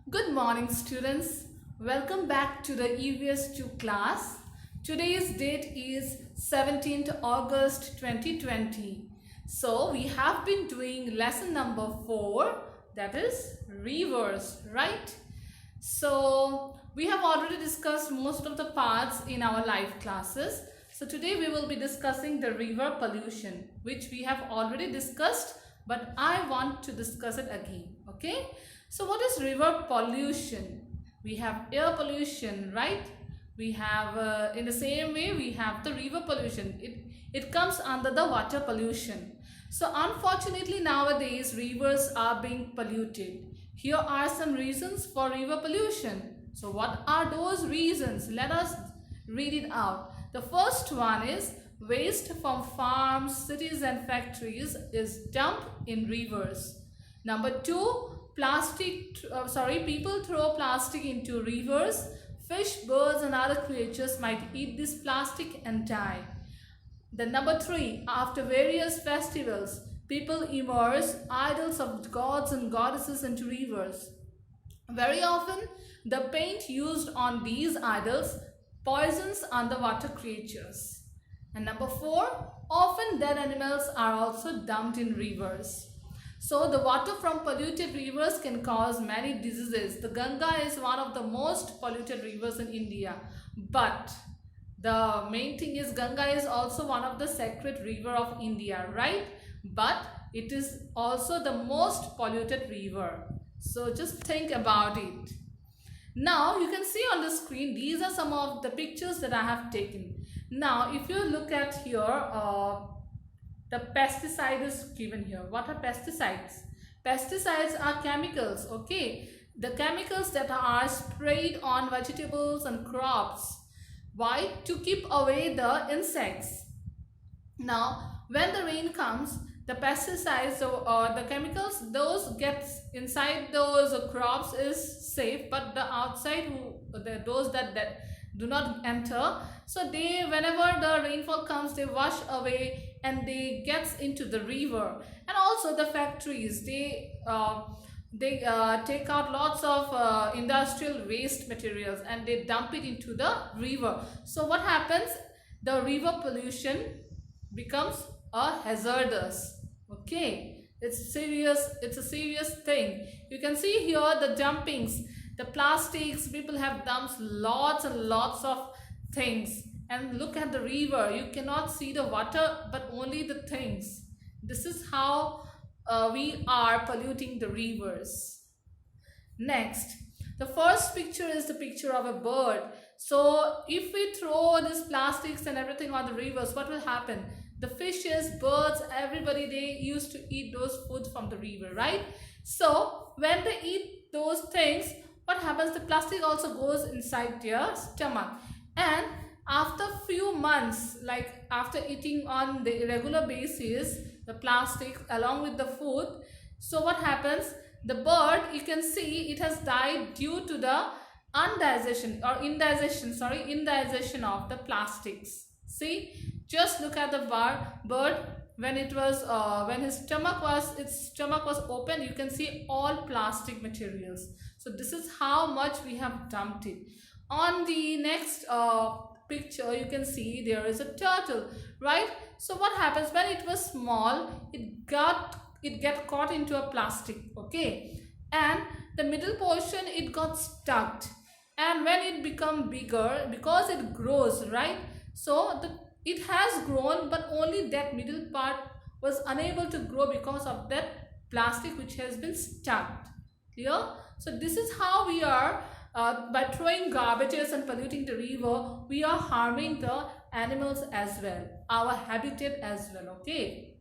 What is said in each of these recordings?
Good morning, students. Welcome back to the EVS2 class. Today's date is 17th August 2020. So, we have been doing lesson number 4, that is rivers, right? So, we have already discussed most of the parts in our live classes. So, today we will be discussing the river pollution, which we have already discussed, but I want to discuss it again, okay? So what is river pollution? We have air pollution, right? We have, in the same way, we have the river pollution. It comes under the water pollution. So unfortunately, nowadays, rivers are being polluted. Here are some reasons for river pollution. So what are those reasons? Let us read it out. The first one is waste from farms, cities and factories is dumped in rivers. Number 2, people throw plastic into rivers. Fish, birds and other creatures might eat this plastic and die. Then number 3, after various festivals, people immerse idols of gods and goddesses into rivers. Very often, the paint used on these idols poisons underwater creatures. And number 4, often dead animals are also dumped in rivers. So the water from polluted rivers can cause many diseases. The Ganga is one of the most polluted rivers in India. But the main thing is Ganga is also one of the sacred river of India, right? But it is also the most polluted river. So just think about it. Now you can see on the screen, these are some of the pictures that I have taken. Now if you look at here, the pesticide is given here. What are pesticides? Pesticides are chemicals, okay? The chemicals that are sprayed on vegetables and crops. Why? To keep away the insects. Now, when the rain comes, the pesticides or the chemicals, those gets inside those crops is safe, but the outside, those that do not enter, so they, whenever the rainfall comes, they wash away and they gets into the river. And also the factories, they take out lots of industrial waste materials and they dump it into the river. So what happens? The river pollution becomes a hazardous, okay? It's a serious thing. You can see here the dumpings, the plastics, people have dumped lots and lots of things. And look at the river, you cannot see the water but only the things. This is how we are polluting the rivers. Next, the first picture is the picture of a bird. So if we throw these plastics and everything on the rivers, what will happen? The fishes, birds, everybody, they used to eat those foods from the river, right? So when they eat those things, what happens? The plastic also goes inside their stomach. And after few months, like after eating on the regular basis, the plastic along with the food, so what happens? The bird, you can see it has died due to the indigestion of the plastics. See, just look at the bird when it was when its stomach was open, you can see all plastic materials. So this is how much we have dumped it. On the next picture, you can see there is a turtle, right? So what happens? When it was small, it get caught into a plastic, okay? And the middle portion, it got stuck. And when it become bigger, because it grows, right? So it has grown, but only that middle part was unable to grow because of that plastic which has been stuck. Clear? So this is how we are, by throwing garbages and polluting the river, we are harming the animals as well, our habitat as well, okay?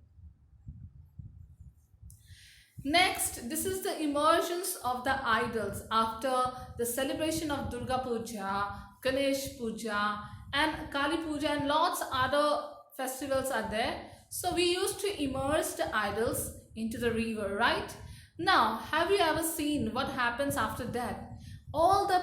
Next, this is the immersions of the idols after the celebration of Durga Puja, Ganesh Puja and Kali Puja and lots other festivals are there. So we used to immerse the idols into the river, right? Now, have you ever seen what happens after that? All the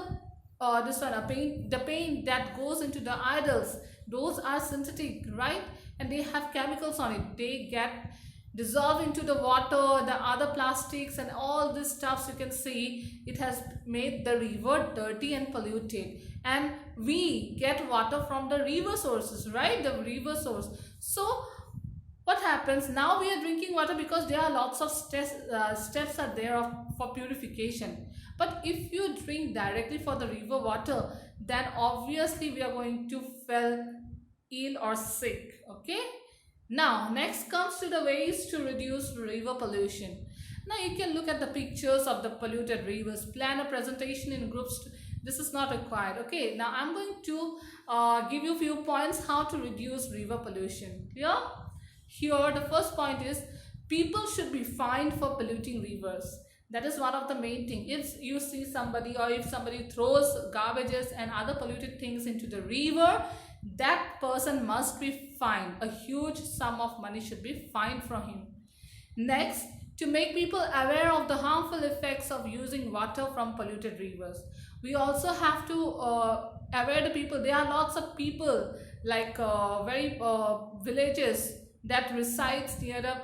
paint that goes into the idols, those are synthetic, right? And they have chemicals on it. They get dissolve into the water, the other plastics and all this stuffs, you can see it has made the river dirty and polluted. And we get water from the river sources, right? The river source. So what happens now, we are drinking water because there are lots of steps are there for purification. But if you drink directly for the river water, then obviously we are going to fall ill or sick. Okay, now next comes to the ways to reduce river pollution. Now you can look at the pictures of the polluted rivers, plan a presentation in groups. This is not required. Okay, now I'm going to give you a few points how to reduce river pollution. Clear? Here the first point is people should be fined for polluting rivers. That is one of the main thing. If you see somebody, or if somebody throws garbages and other polluted things into the river, that person must be fined. A huge sum of money should be fined from him. Next, to make people aware of the harmful effects of using water from polluted rivers. We also have to aware the people. There are lots of people like villages that resides near the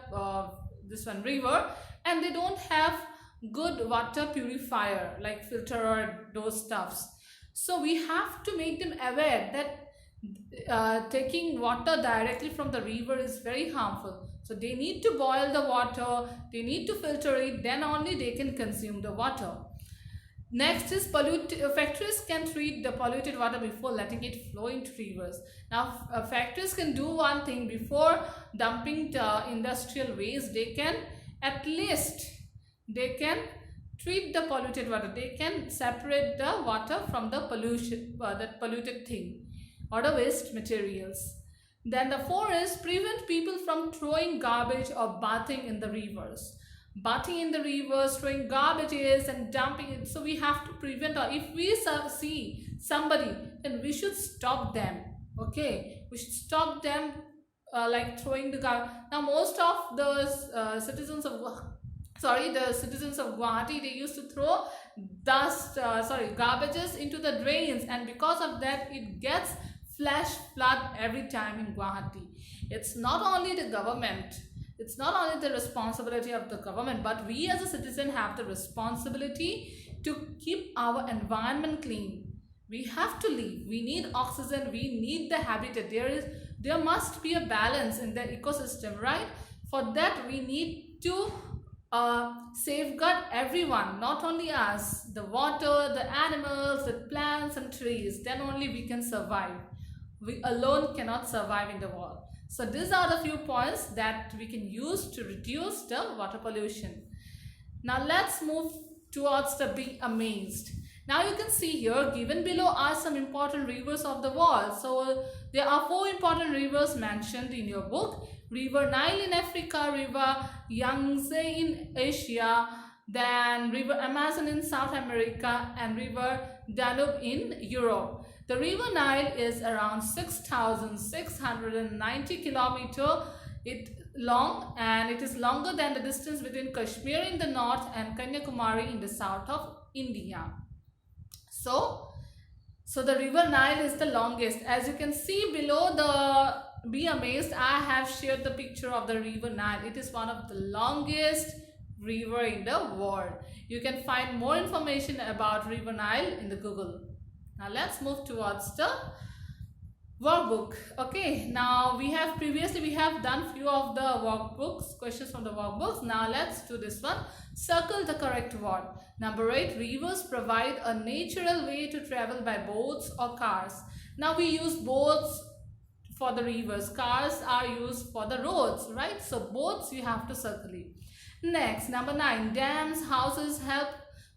this one river, and they don't have good water purifier like filter or those stuffs. So we have to make them aware that taking water directly from the river is very harmful. So they need to boil the water, they need to filter it, then only they can consume the water. Next is factories can treat the polluted water before letting it flow into rivers. Now factories can do one thing: before dumping the industrial waste, they can at least treat the polluted water. They can separate the water from the pollution, that polluted thing or the waste materials. Then the fourth is prevent people from throwing garbage or bathing in the rivers. Bathing in the rivers, throwing garbages and dumping it. So we have to prevent, or if we see somebody, then we should stop them. Okay, we should stop them like throwing the garbage. Now most of those citizens of Guwahati, they used to throw garbages into the drains, and because of that it gets flash flood every time in Guwahati. It's not only the government, it's not only the responsibility of the government, but we as a citizen have the responsibility to keep our environment clean. We have to live. We need oxygen. We need the habitat. There must be a balance in the ecosystem, right? For that, we need to safeguard everyone, not only us, the water, the animals, the plants and trees. Then only we can survive. We alone cannot survive in the world. So these are the few points that we can use to reduce the water pollution. Now let's move towards the be amazed. Now you can see here, given below are some important rivers of the world. So there are 4 important rivers mentioned in your book. River Nile in Africa, River Yangtze in Asia, then River Amazon in South America, and River Danube in Europe. The River Nile is around 6,690 kilometers long, and it is longer than the distance between Kashmir in the north and Kanyakumari in the south of India. So the River Nile is the longest. As you can see below the Be Amazed, I have shared the picture of the River Nile. It is one of the longest river in the world. You can find more information about River Nile in the Google. Now let's move towards the workbook. Okay, now we have done few of the workbooks, questions from the workbooks. Now let's do this one. Circle the correct word. Number 8, rivers provide a natural way to travel by boats or cars. Now we use boats for the rivers, cars are used for the roads, right? So boats you have to circle it. Next, number 9, dams, houses help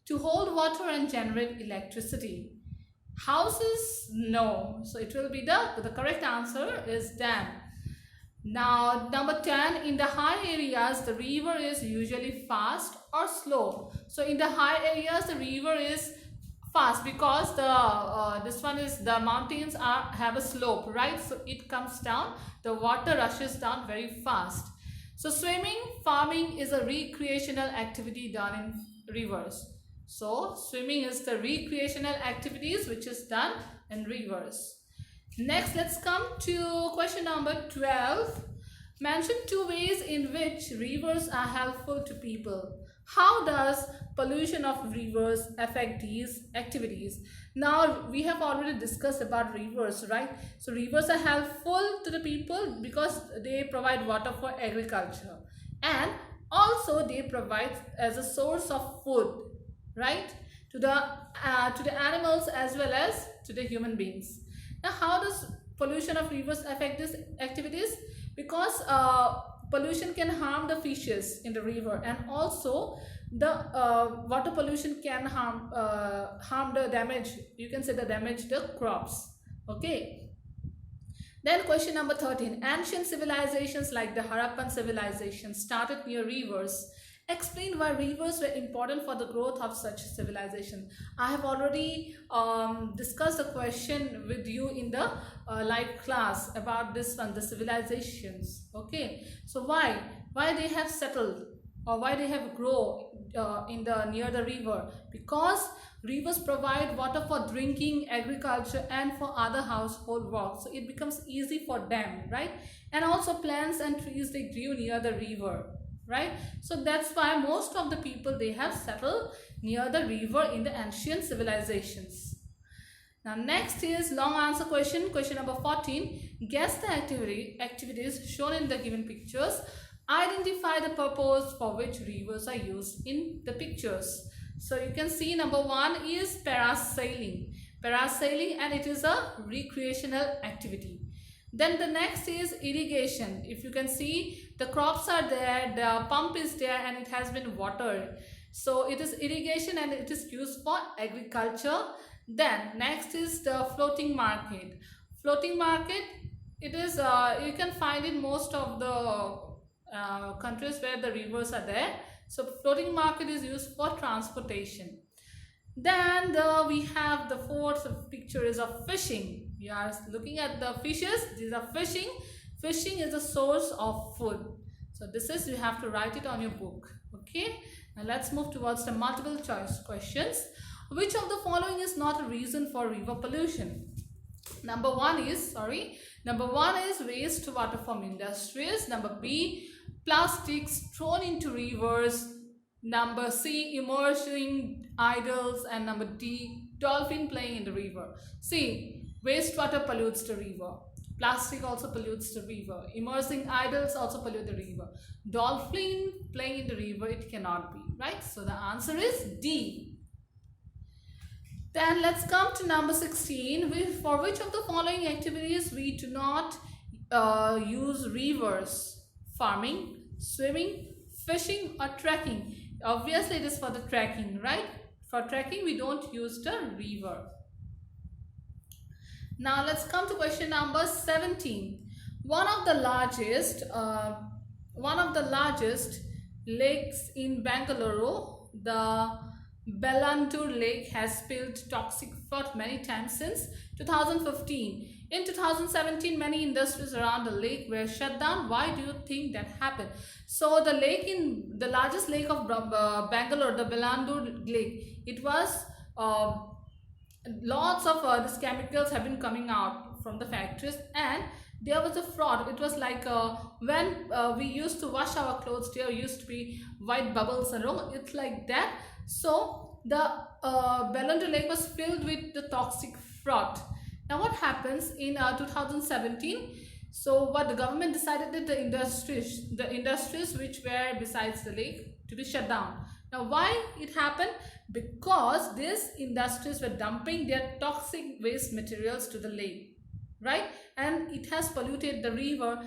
to hold water and generate electricity. Houses, no. So it will be the correct answer is dam. Now number 10, in the high areas the river is usually fast or slow. So in the high areas the river is fast because the mountains have a slope, right? So it comes down, the water rushes down very fast. So swimming, farming is a recreational activity done in rivers. So swimming is the recreational activities which is done in rivers. Next, let's come to question number 12. Mention two ways in which rivers are helpful to people. How does pollution of rivers affect these activities? Now we have already discussed about rivers, right? So rivers are helpful to the people because they provide water for agriculture, and also they provide as a source of food, right, to the animals as well as to the human beings. Now how does pollution of rivers affect these activities? Because pollution can harm the fishes in the river, and also the water pollution can harm the damage, you can say the damage the crops. Okay, then question number 13. Ancient civilizations like the Harappan civilization started near rivers. Explain why rivers were important for the growth of such civilization. I have already discussed the question with you in the live class about this one, the civilizations. Okay, so why they have settled or why they have grown in the near the river? Because rivers provide water for drinking, agriculture, and for other household work, so it becomes easy for them, right? And also plants and trees, they grew near the river, right? So that's why most of the people, they have settled near the river in the ancient civilizations. Now next is long answer question, question number 14. Guess the activities shown in the given pictures. Identify the purpose for which rivers are used in the pictures. So you can see number 1 is parasailing, and it is a recreational activity. Then the next is irrigation. If you can see, the crops are there, the pump is there, and it has been watered. So it is irrigation and it is used for agriculture. Then next is the floating market. Floating market, it is you can find in most of the countries where the rivers are there. So floating market is used for transportation. Then we have the fourth picture is of fishing. We are looking at the fishes. These are fishing. Fishing is a source of food. So this is, you have to write it on your book. Okay. Now let's move towards the multiple choice questions. Which of the following is not a reason for river pollution? Number one is wastewater from industries. Number B, plastics thrown into rivers. Number C, immersing idols. And number D, dolphin playing in the river. See, wastewater pollutes the river. Plastic also pollutes the river. Immersing idols also pollute the river. Dolphin playing in the river, it cannot be, right? So the answer is D. Then let's come to number 16. For which of the following activities we do not use rivers? Farming, swimming, fishing, or trekking? Obviously it is for the trekking, right? For trekking we don't use the river. Now let's come to question number 17. One of the largest lakes in Bangalore, the Bellandur Lake, has spilled toxic flood many times since 2015. In 2017, many industries around the lake were shut down. Why do you think that happened? So the largest lake of Bangalore, the Bellandur Lake, it was lots of these chemicals have been coming out from the factories, and there was a fraud. It was like when we used to wash our clothes, there used to be white bubbles and all. It's like that. So the Bellandur Lake was filled with the toxic fraud. Now what happens in 2017? So what the government decided that the industries which were besides the lake to be shut down. Now why it happened? Because these industries were dumping their toxic waste materials to the lake, right? And it has polluted the river,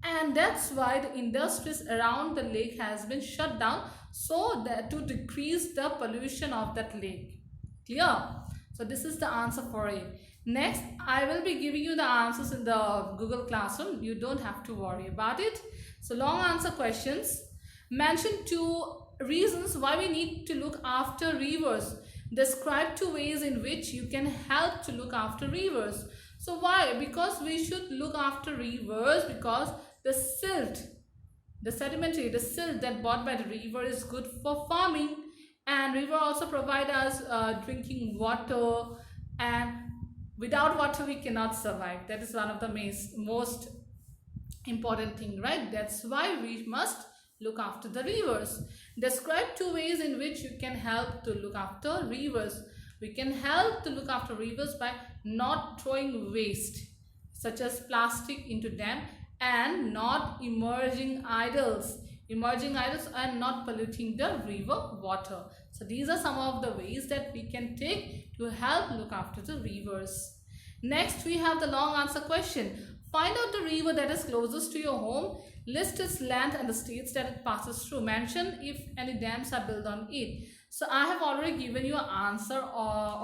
and that's why the industries around the lake has been shut down, so that to decrease the pollution of that lake. Clear? So this is the answer for A. Next, I will be giving you the answers in the Google Classroom. You don't have to worry about it. So long answer questions. Mention 2 reasons why we need to look after rivers. Describe 2 ways in which you can help to look after rivers. So why? Because we should look after rivers because the silt that bought by the river is good for farming, and river also provide us drinking water, and without water we cannot survive. That is one of the most important thing, right? That's why we must look after the rivers. Describe 2 ways in which you can help to look after rivers. We can help to look after rivers by not throwing waste such as plastic into them and not emerging idols and not polluting the river water. So these are some of the ways that we can take to help look after the rivers. Next, we have the long answer question. Find out the river that is closest to your home. List its length and the states that it passes through. Mention if any dams are built on it. So I have already given you an answer.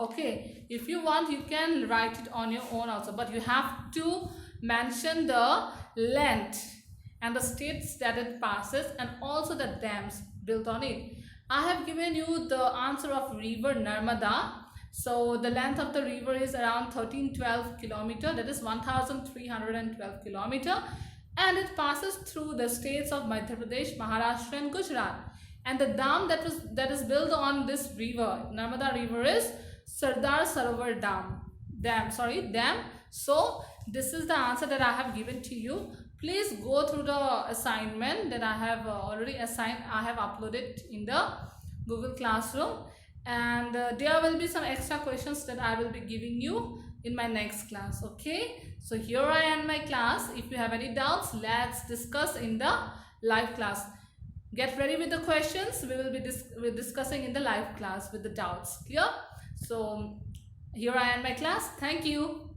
Okay, if you want, you can write it on your own also, but you have to mention the length and the states that it passes and also the dams built on it. I have given you the answer of river Narmada. So the length of the river is around 1312 kilometer, that is 1312 kilometer, and it passes through the states of Madhya Pradesh, Maharashtra and Gujarat. And the dam that is built on this river, Narmada river, is Sardar Sarovar dam. So this is the answer that I have given to you. Please go through the assignment that I have already assigned. I have uploaded in the Google Classroom, and there will be some extra questions that I will be giving you in my next class. Okay, so here I end my class. If you have any doubts, let's discuss in the live class. Get ready with the questions. We will be discussing in the live class with the doubts. Clear? So here I end my class. Thank you.